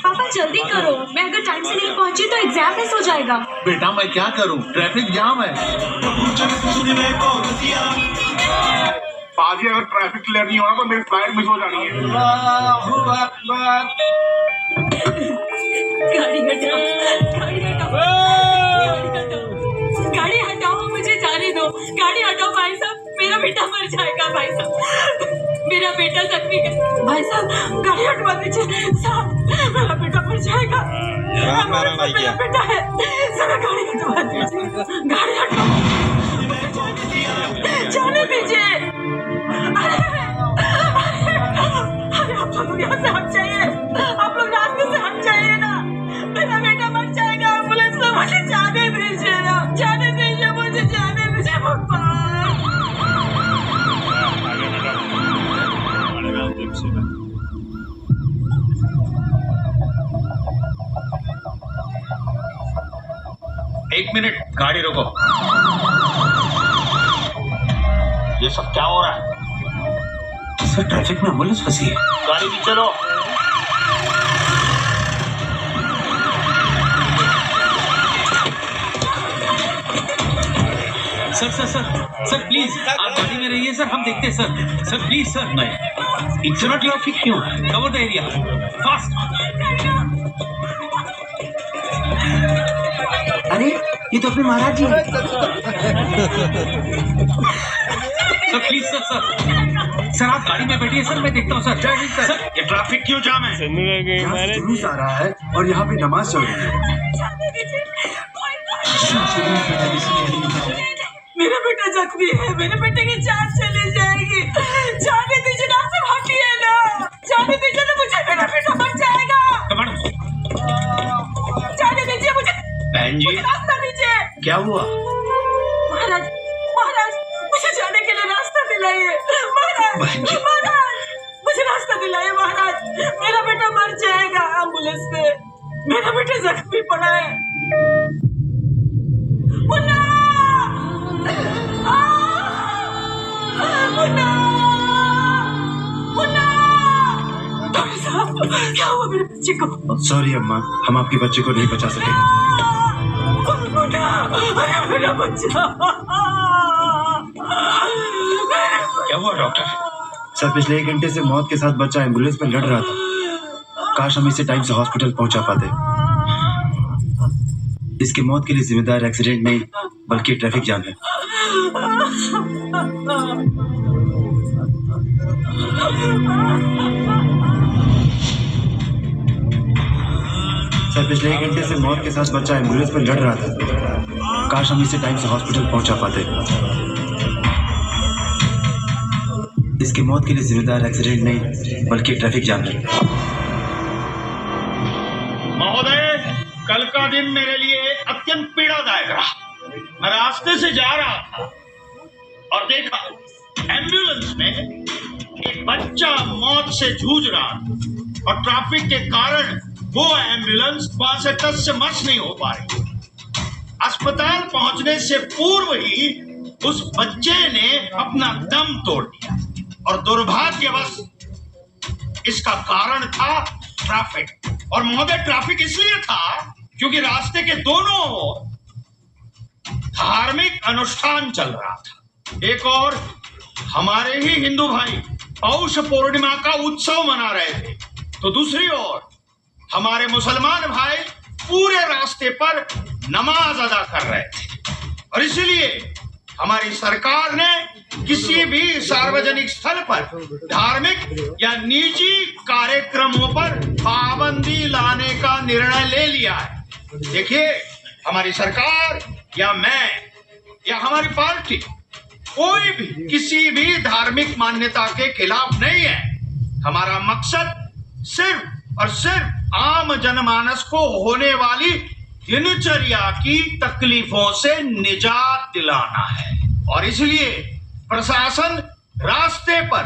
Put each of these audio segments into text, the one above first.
पापा जल्दी करो, मैं अगर टाइम से नहीं पहुंची तो एग्जाम मिस हो जाएगा। बेटा मैं क्या करूं, ट्रैफिक जाम है। पाजी अगर ट्रैफिक क्लियर नहीं होना तो मेरी फ्लाइट मिस हो जानी है। गाड़ी हटाओ, गाड़ी हटाओ, गाड़ी हटाओ, मुझे जाने दो। गाड़ी हटाओ भाई साहब, मेरा बेटा मर जाएगा भाई साहब, मेरा बेटा जख्मी है भाई साहब, गाड़ी हटवा दीजिए साहब, मेरा बेटा मर जाएगा। मेरा बेटा है, जरा गाड़ी हटवा दीजिए, गाड़ी हटाओ, जाने दीजिए। अरे आप लोग यहाँ से हट जाइए, आप लोग रास्ते से हट जाइए ना, मेरा बेटा मर जाएगा। एम्बुलेंस में मुझे जाने दीजिए ना, जाने दीजिए, मुझे जाने दीजिए भगवान। एक मिनट, गाड़ी रोको। ये सब क्या हो रहा है? सर ट्रैफिक में एम्बुलेंस फंसी है। गाड़ी भी चलो। Sir sir sir sir please आप गाड़ी में रहिए सर, हम देखते हैं सर। Sir please sir. नहीं, इतना ट्रैफिक क्यों है? Cover the area fast. अरे ये तो अपने महाराज जी हैं। सर प्लीज सर सर आप गाड़ी में बैठिए सर, मैं देखता हूँ सर। सर ये ट्रैफिक क्यों जाम है? यहाँ से जुलूस आ रहा है और यहाँ पे नमाज चल रही है। मेरा बेटा जख्मी है, मेरे बेटे की जान चली जाएगी, जाने दीजिए ना, सब हटिए ना, जाने दीजिए ना मुझे, मेरा बेटा मर जाएगा। जाने दीजिए मुझे। बहन जी रास्ता दीजिए। क्या हुआ? महाराज महाराज मुझे जाने के लिए रास्ता दिलाइए। महाराज महाराज मुझे रास्ता दिलाइए महाराज, मेरा बेटा मर जाएगा एम्बुलेंस में, मेरा बेटा जख्मी पड़ा है। मुन्ना मुन्ना मुन्ना, डॉक्टर साहब क्या हुआ मेरे बच्चे को? सॉरी अम्मा, हम आपके बच्चे को नहीं बचा सके। मुन्ना, अरे मेरा बच्चा। क्या हुआ डॉक्टर? सर पिछले 1 घंटे से मौत के साथ बच्चा एम्बुलेंस में लड़ रहा था। काश हम इसे टाइम से हॉस्पिटल पहुंचा पाते। इसकी मौत के लिए जिम्मेदार एक्सीडेंट नहीं बल्कि ट्रैफिक जाम है। सर पिछले 1 घंटे से मौत के साथ बच्चा एम्बुलेंस में लड़ रहा था। काश हम इसे टाइम से हॉस्पिटल पहुंचा पाते। इसकी मौत के लिए जिम्मेदार एक्सीडेंट नहीं बल्कि ट्रैफिक जाम है। महोदय, कल का दिन मेरे लिए अत्यंत पीड़ादायक रहा। मैं रास्ते से जा रहा था और देखा एम्बुलेंस में एक बच्चा मौत से जूझ रहा था और ट्रैफिक के कारण वो एम्बुलेंस वहां से टस से मस नहीं हो पा रही। अस्पताल पहुंचने से पूर्व ही उस बच्चे ने अपना दम तोड़ दिया और दुर्भाग्यवश इसका कारण था ट्रैफिक। और महोदय ट्रैफिक इसलिए था क्योंकि रास्ते के दोनों ओर धार्मिक अनुष्ठान चल रहा था। एक और हमारे ही हिंदू भाई पौष पूर्णिमा का उत्सव मना रहे थे, तो दूसरी ओर हमारे मुसलमान भाई पूरे रास्ते पर नमाज अदा कर रहे थे। और इसलिए हमारी सरकार ने किसी भी सार्वजनिक स्थल पर धार्मिक या निजी कार्यक्रमों पर पाबंदी लाने का निर्णय ले लिया है। देखिए, हमारी सरकार या मैं या हमारी पार्टी कोई भी किसी भी धार्मिक मान्यता के खिलाफ नहीं है। हमारा मकसद सिर्फ और सिर्फ आम जनमानस को होने वाली दिनचर्या की तकलीफों से निजात दिलाना है। और इसलिए प्रशासन रास्ते पर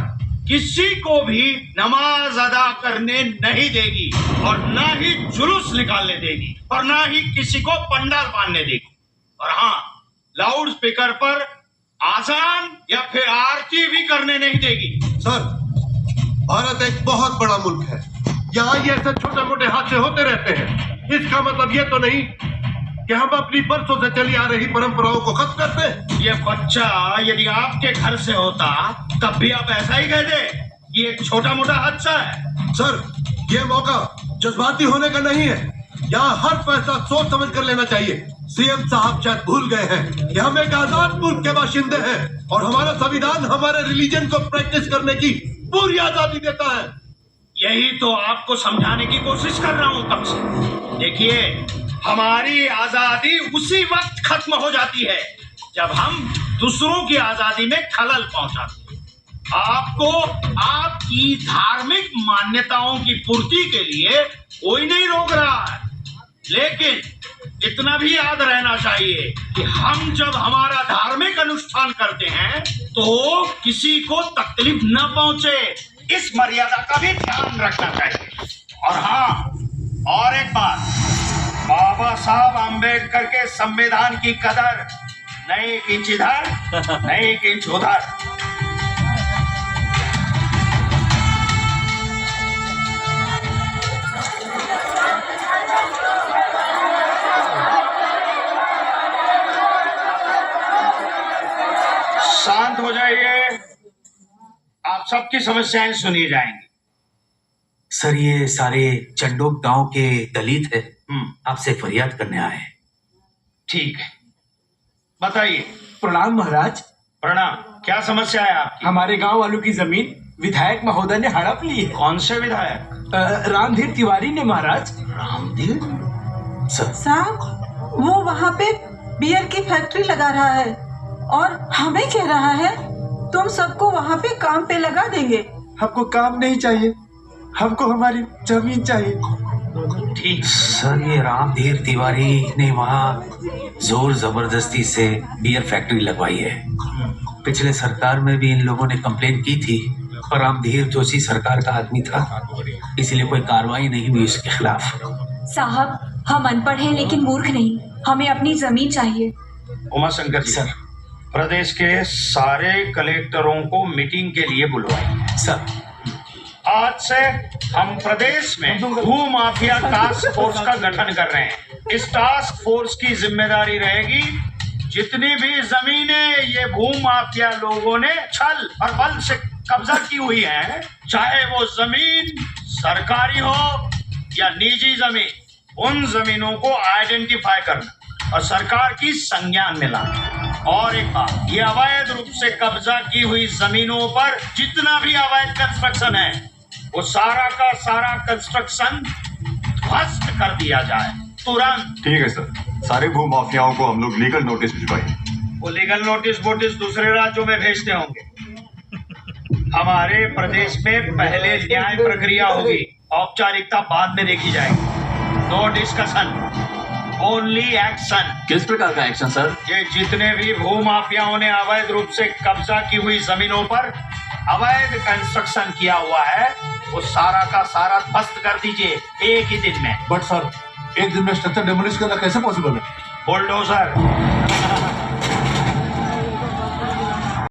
किसी को भी नमाज अदा करने नहीं देगी और ना ही जुलूस निकालने देगी और ना ही किसी को पंडाल बांधने देगी। और हाँ, लाउड स्पीकर पर आजान या फिर आरती भी करने नहीं देगी। सर, भारत एक बहुत बड़ा मुल्क है। यहाँ ये ऐसे छोटे मोटे हादसे होते रहते हैं। इसका मतलब ये तो नहीं कि हम अपनी बरसों से चली आ रही परंपराओं को खत्म करते हैं। ये बच्चा यदि आपके घर से होता तब भी आप ऐसा ही कह दे, ये एक छोटा मोटा हादसा है। सर, ये मौका जज्बाती होने का नहीं है। यहाँ हर फैसला सोच समझ कर लेना चाहिए। सीएम साहब शायद भूल गए हैं कि हम एक आजाद मुल्क के बाशिंदे हैं और हमारा संविधान हमारे रिलीजन को प्रैक्टिस करने की पूरी आजादी देता है। यही तो आपको समझाने की कोशिश कर रहा हूं तब से। देखिए, हमारी आजादी उसी वक्त खत्म हो जाती है जब हम दूसरों की आजादी में खलल पहुंचाते हैं। आपको आपकी धार्मिक मान्यताओं की पूर्ति के लिए कोई नहीं रोक रहा है, लेकिन इतना भी याद रहना चाहिए कि हम जब हमारा धार्मिक अनुष्ठान करते हैं तो किसी को तकलीफ न पहुंचे, इस मर्यादा का भी ध्यान रखना चाहिए। और हाँ, और एक बात, बाबा साहब आम्बेडकर के संविधान की कदर नहीं एक इंच इधर नहीं एक इंच उधर। शांत हो जाइए, आप सबकी समस्याएं सुनी जाएंगी। सर, ये सारे चंडोक गांव के दलित है, आपसे फरियाद करने आए हैं। ठीक है, बताइए। प्रणाम महाराज। प्रणाम, क्या समस्या है आपकी? हमारे गांव वालों की जमीन विधायक महोदय ने हड़प ली है। कौन से विधायक? रामधीर तिवारी ने महाराज। रामधीर? सर, साहब, वो वहाँ पे बियर की फैक्ट्री लगा रहा है और हमें कह रहा है तुम सबको वहाँ पे काम पे लगा देंगे। हमको काम नहीं चाहिए, हमको हमारी जमीन चाहिए। ठीक। सर, ये रामधीर तिवारी ने वहाँ जोर जबरदस्ती से बियर फैक्ट्री लगवाई है। पिछले सरकार में भी इन लोगों ने कंप्लेन की थी, पर रामधीर जोशी सरकार का आदमी था, इसलिए कोई कार्रवाई नहीं हुई उसके खिलाफ। साहब, हम अनपढ़ हैं लेकिन मूर्ख नहीं, हमें अपनी जमीन चाहिए। उमा शंकर जी, सर। प्रदेश के सारे कलेक्टरों को मीटिंग के लिए बुलवाइए। सर, आज से हम प्रदेश में भू माफिया टास्क फोर्स का गठन कर रहे हैं। इस टास्क फोर्स की जिम्मेदारी रहेगी जितनी भी जमीनें ये भू माफिया लोगों ने छल और बल से कब्जा की हुई है, चाहे वो जमीन सरकारी हो या निजी जमीन, उन जमीनों को आइडेंटिफाई करना और सरकार की संज्ञान में लाना। और एक बात, ये अवैध रूप से कब्जा की हुई जमीनों पर जितना भी अवैध कंस्ट्रक्शन है वो सारा का सारा कंस्ट्रक्शन ध्वस्त कर दिया जाए तुरंत। ठीक है सर, सारे भू माफियाओं को हम लोग लीगल नोटिस भिजवाएंगे। वो लीगल नोटिस वोटिस दूसरे राज्यों में भेजते होंगे। हमारे प्रदेश में पहले न्याय प्रक्रिया होगी, औपचारिकता बाद में देखी जाएगी। No discussion, only action. किस प्रकार का एक्शन सर? ये जितने भी भू माफियाओं ने अवैध रूप से कब्जा की हुई जमीनों पर अवैध कंस्ट्रक्शन किया हुआ है, वो सारा का सारा ध्वस्त कर दीजिए एक ही दिन में। बट सर, एक दिन में स्ट्रक्चर डेमोलिश करना कैसे पॉसिबल है? बुलडोजर